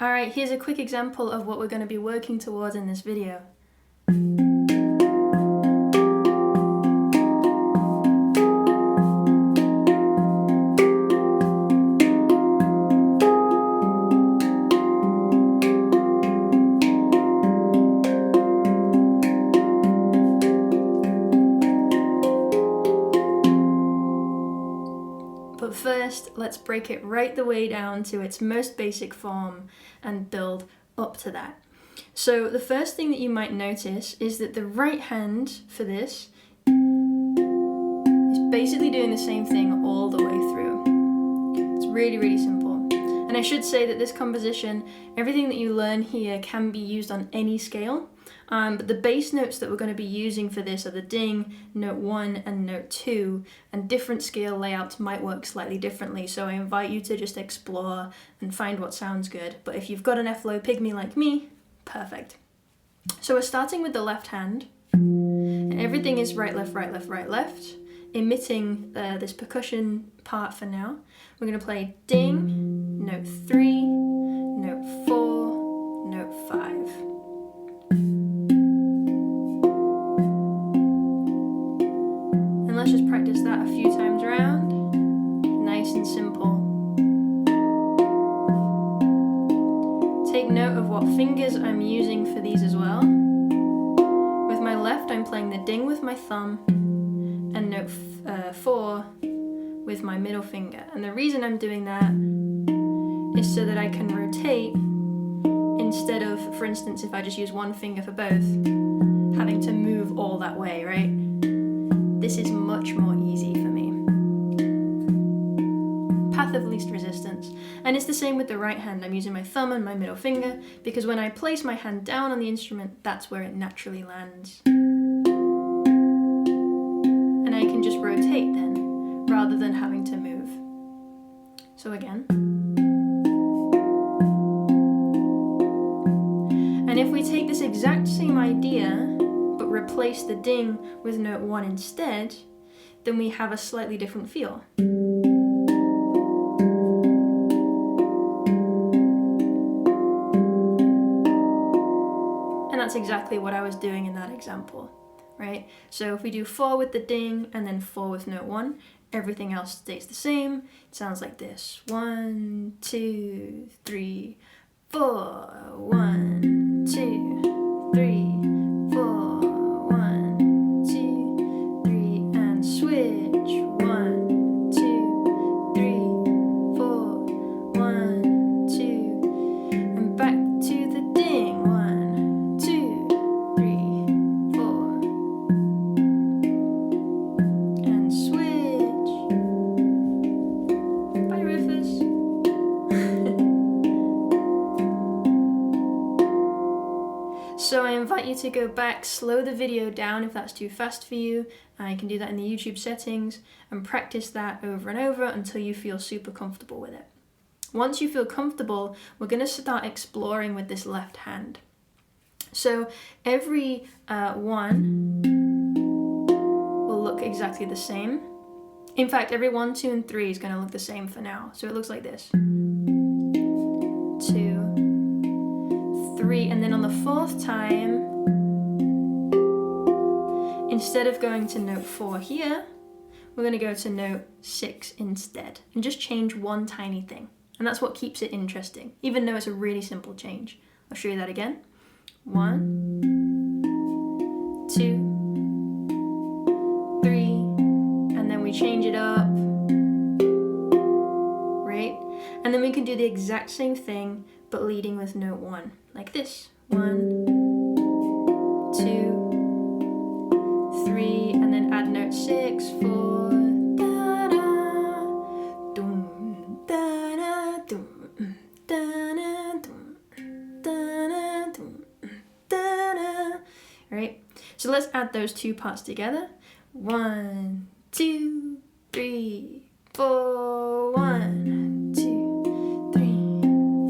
Alright, here's a quick example of what we're going to be working towards in this video. But first, let's break it right the way down to its most basic form and build up to that. So the first thing that you might notice is that the right hand for this is basically doing the same thing all the way through. It's really, really simple. And I should say that this composition, everything that you learn here can be used on any scale. But the bass notes that we're going to be using for this are the ding, note 1 and note 2, and different scale layouts might work slightly differently, so I invite you to just explore and find what sounds good. But if you've got an F-low pygmy like me, perfect. So we're starting with the left hand, and everything is right, left, right, left, right, left, emitting this percussion part for now. We're going to play ding, note 3, note 4, note 5. Let's just practice that a few times around. Nice and simple. Take note of what fingers I'm using for these as well. With my left, I'm playing the ding with my thumb and note 4 with my middle finger. And the reason I'm doing that is so that I can rotate instead of, for instance, if I just use one finger for both, having to move all that way, right? This is much more easy for me. Path of least resistance. And it's the same with the right hand. I'm using my thumb and my middle finger because when I place my hand down on the instrument, that's where it naturally lands. And I can just rotate then, rather than having to move. So again. And if we take this exact same idea, but replace the ding with note 1 instead, then we have a slightly different feel. And that's exactly what I was doing in that example, right? So if we do 4 with the ding and then 4 with note 1, everything else stays the same. It sounds like this. 1, 2, 3, 4. 1, 2, 3, 4. So I invite you to go back, slow the video down if that's too fast for you. You can do that in the YouTube settings and practice that over and over until you feel super comfortable with it. Once you feel comfortable, we're going to start exploring with this left hand. So every one will look exactly the same. In fact, every 1, 2, and 3 is going to look the same for now. So it looks like this. 2, 3, and then on the 4th time, instead of going to note 4 here, we're going to go to note 6 instead, and just change one tiny thing. And that's what keeps it interesting, even though it's a really simple change. I'll show you that again. 1, 2, 3, and then we change it up, right? And then we can do the exact same thing, but leading with note 1, like this. 1, 2, 3, and then add note 6, 4, da da, dum, da da, dum, da da, dum, da da, dum, da da. Right? So let's add those two parts together. 1, 2, 3, 4, 1, 2, 3,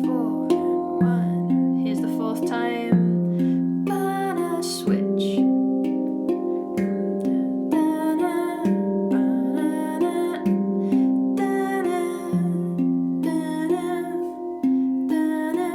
4, and 1. Here's the 4th time. Ba-da, switch. Da-da, ba-da-da, da-da, da-da, da-da,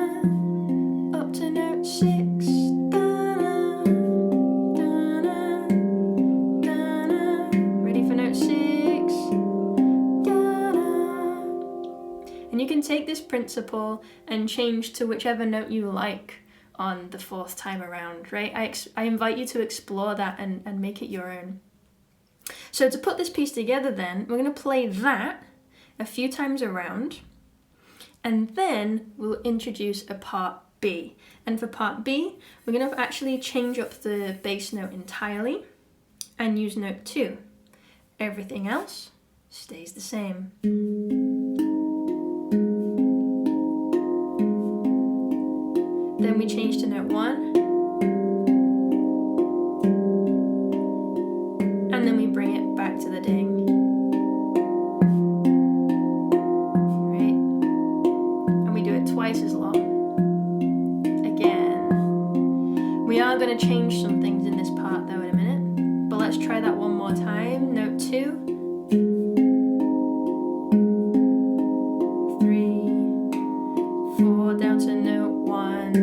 principle and change to whichever note you like on the 4th time around, right? I invite you to explore that and make it your own. So to put this piece together then, we're going to play that a few times around, and then we'll introduce a part B. And for part B, we're going to actually change up the bass note entirely and use note 2. Everything else stays the same. Then we change to note 1. And then we bring it back to the ding. Right? And we do it twice as long. Again. We are going to change some things in this part though in a minute. But let's try that one more time. Note 2. 3, 4, down to note 1,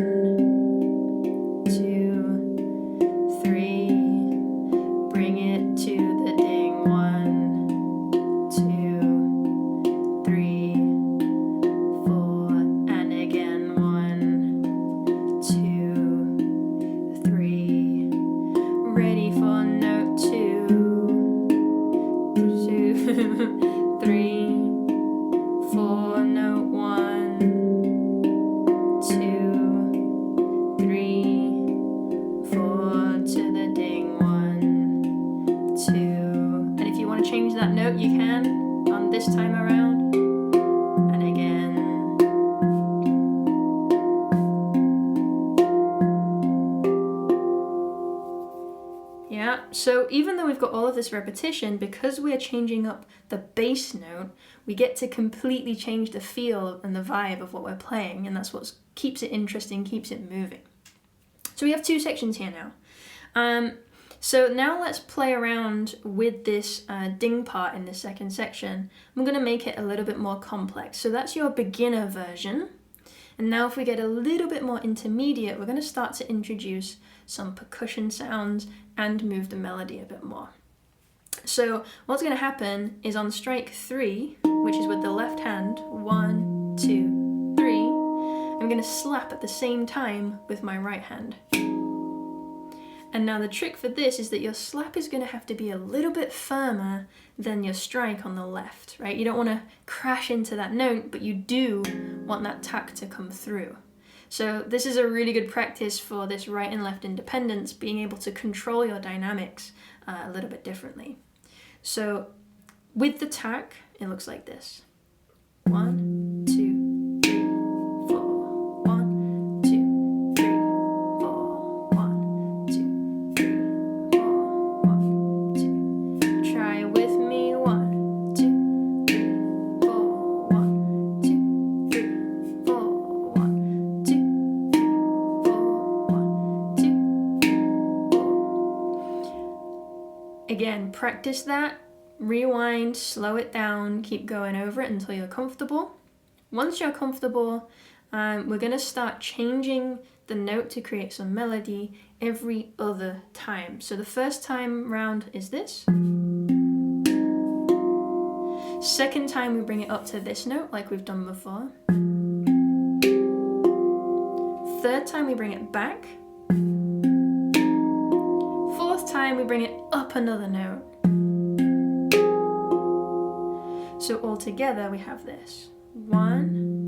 2, 3, bring it to the ding, 1, 2, 3, 4, and again, 1, 2, 3, ready for note 2, 2, 3, 4, note 1, 2, 3, 4 to the ding, 1, 2. And if you want to change that note, you can on this time around. And again. Yeah, so even though we've got all of this repetition, because we're changing up the bass note, we get to completely change the feel and the vibe of what we're playing, and that's what keeps it interesting, keeps it moving. So we have 2 sections here now. So now let's play around with this ding part in the 2nd section. I'm going to make it a little bit more complex. So that's your beginner version. And now if we get a little bit more intermediate, we're going to start to introduce some percussion sounds and move the melody a bit more. So what's going to happen is on strike 3, which is with the left hand, 1, 2, 3, I'm going to slap at the same time with my right hand. And now the trick for this is that your slap is going to have to be a little bit firmer than your strike on the left, right? You don't want to crash into that note, but you do want that tack to come through. So this is a really good practice for this right and left independence, being able to control your dynamics a little bit differently. So with the tack, it looks like this. 1, 2, 3, 4. 1, 2, 3, 4. 1, 2, 3, 4. 1, 2. Try it with me. 1, 2, 3, 4. 1, 2, 3, 4. 1, 2, 3, 4. 1, 2, 4. Again, practice that. Rewind, slow it down, keep going over it until you're comfortable. Once you're comfortable, we're going to start changing the note to create some melody every other time. So the first time round is this. Second time we bring it up to this note like we've done before. Third time we bring it back. Fourth time we bring it up another note. So all together we have this. 1,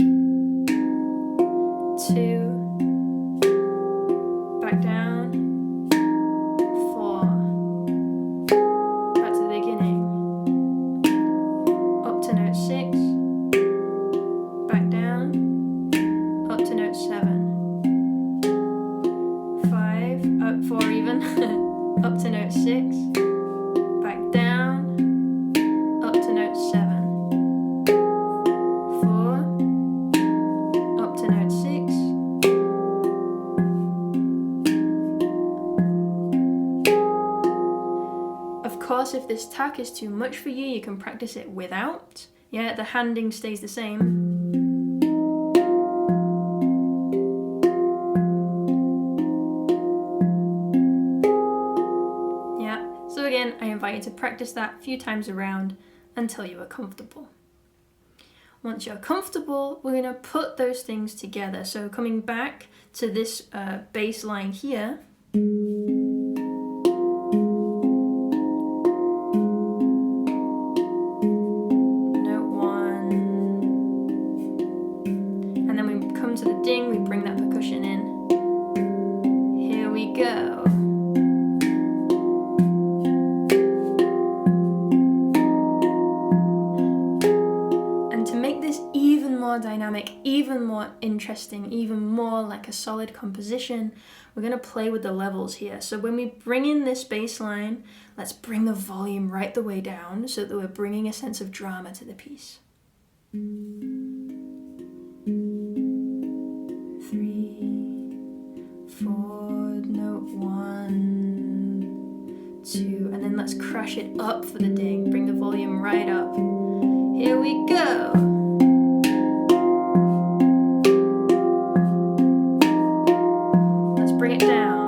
2, back down, 4, back to the beginning, up to note 6, back down, up to note 7, 5, up 4 even, up to note 6, back down, up to note 7. If this tack is too much for you, you can practice it without. Yeah, the handing stays the same. Yeah, so again, I invite you to practice that a few times around until you are comfortable. Once you're comfortable, we're going to put those things together. So coming back to this bass line here. Note 1. And then we come to the ding, we bring that percussion in. Here we go. Dynamic, even more interesting, even more like a solid composition, we're going to play with the levels here. So when we bring in this bass line, let's bring the volume right the way down so that we're bringing a sense of drama to the piece. 3, 4, note 1, 2, and then let's crash it up for the ding. Bring the volume right up. Here we go. Bring it down.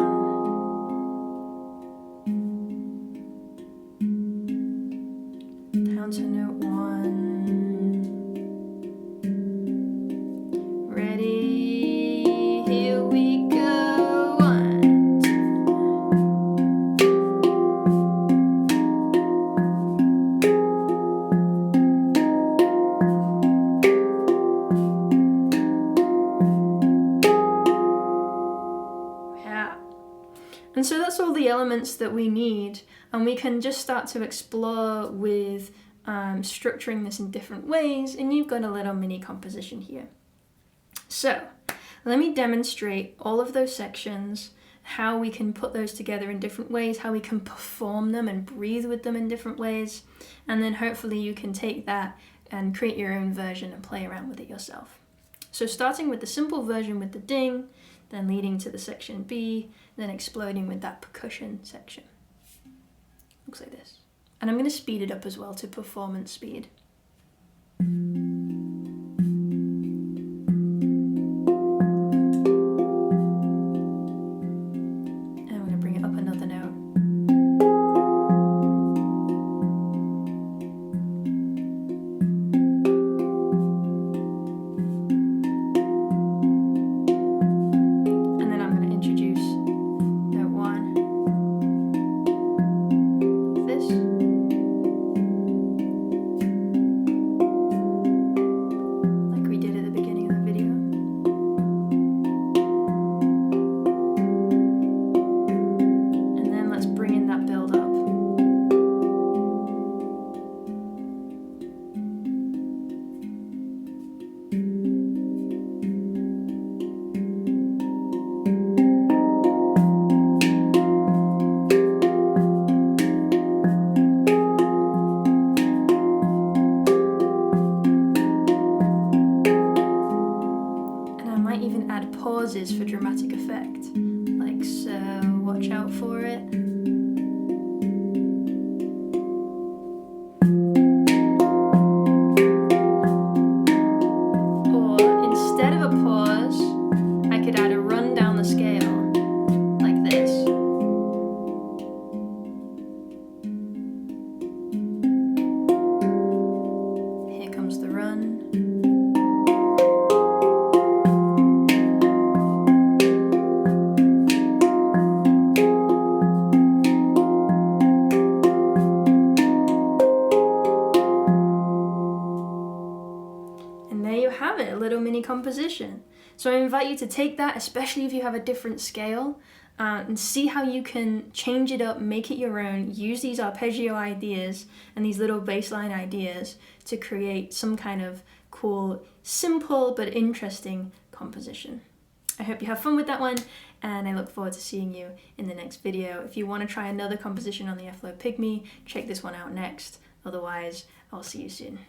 Down to note 1. Ready? Here we go. 1, 2. Yeah. And so that's all the elements that we need, and we can just start to explore with structuring this in different ways, and you've got a little mini composition here. So let me demonstrate all of those sections, how we can put those together in different ways, how we can perform them and breathe with them in different ways, and then hopefully you can take that and create your own version and play around with it yourself. So starting with the simple version with the ding, then leading to the section B, then exploding with that percussion section. Looks like this. And I'm going to speed it up as well to performance speed. And I'm going to bring it up another note. For dramatic effect, like so. Watch out for it. Or instead of a pause, I could add a run down the scale, like this. Here comes the run. Composition. So I invite you to take that, especially if you have a different scale, and see how you can change it up, make it your own, use these arpeggio ideas and these little bassline ideas to create some kind of cool, simple but interesting composition. I hope you have fun with that one, and I look forward to seeing you in the next video. If you want to try another composition on the F-Low Pygmy, check this one out next. Otherwise, I'll see you soon.